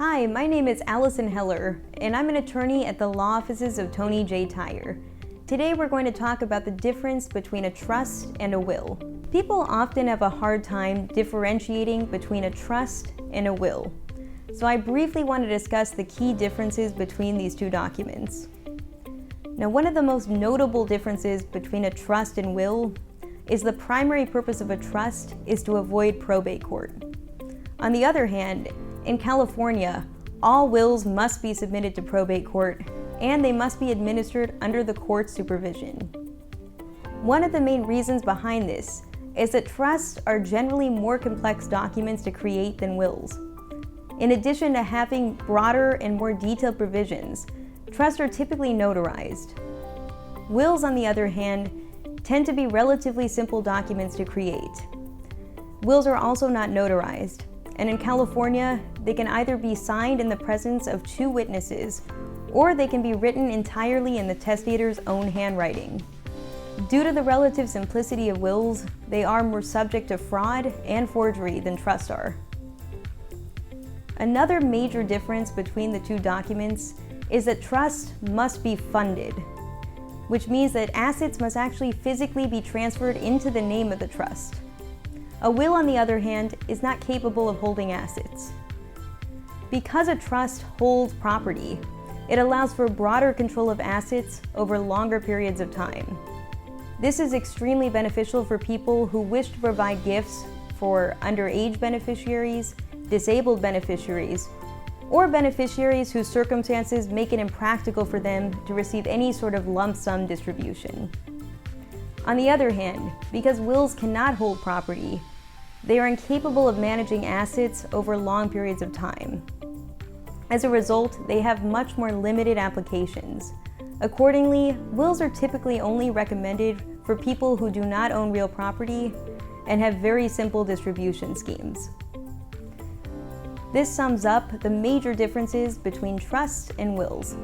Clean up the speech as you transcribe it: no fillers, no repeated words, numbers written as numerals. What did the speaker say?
Hi, my name is Allyson Heller, and I'm an attorney at the law offices of Tony J. Tyre. Today we're going to talk about the difference between a trust and a will. People often have a hard time differentiating between a trust and a will. So I briefly want to discuss the key differences between these two documents. Now, one of the most notable differences between a trust and will is the primary purpose of a trust is to avoid probate court. On the other hand, in California, all wills must be submitted to probate court, and they must be administered under the court's supervision. One of the main reasons behind this is that trusts are generally more complex documents to create than wills. In addition to having broader and more detailed provisions, trusts are typically notarized. Wills, on the other hand, tend to be relatively simple documents to create. Wills are also not notarized, and in California, they can either be signed in the presence of two witnesses, or they can be written entirely in the testator's own handwriting. Due to the relative simplicity of wills, they are more subject to fraud and forgery than trusts are. Another major difference between the two documents is that trusts must be funded, which means that assets must actually physically be transferred into the name of the trust. A will, on the other hand, is not capable of holding assets. Because a trust holds property, it allows for broader control of assets over longer periods of time. This is extremely beneficial for people who wish to provide gifts for underage beneficiaries, disabled beneficiaries, or beneficiaries whose circumstances make it impractical for them to receive any sort of lump sum distribution. On the other hand, because wills cannot hold property, they are incapable of managing assets over long periods of time. As a result, they have much more limited applications. Accordingly, wills are typically only recommended for people who do not own real property and have very simple distribution schemes. This sums up the major differences between trusts and wills.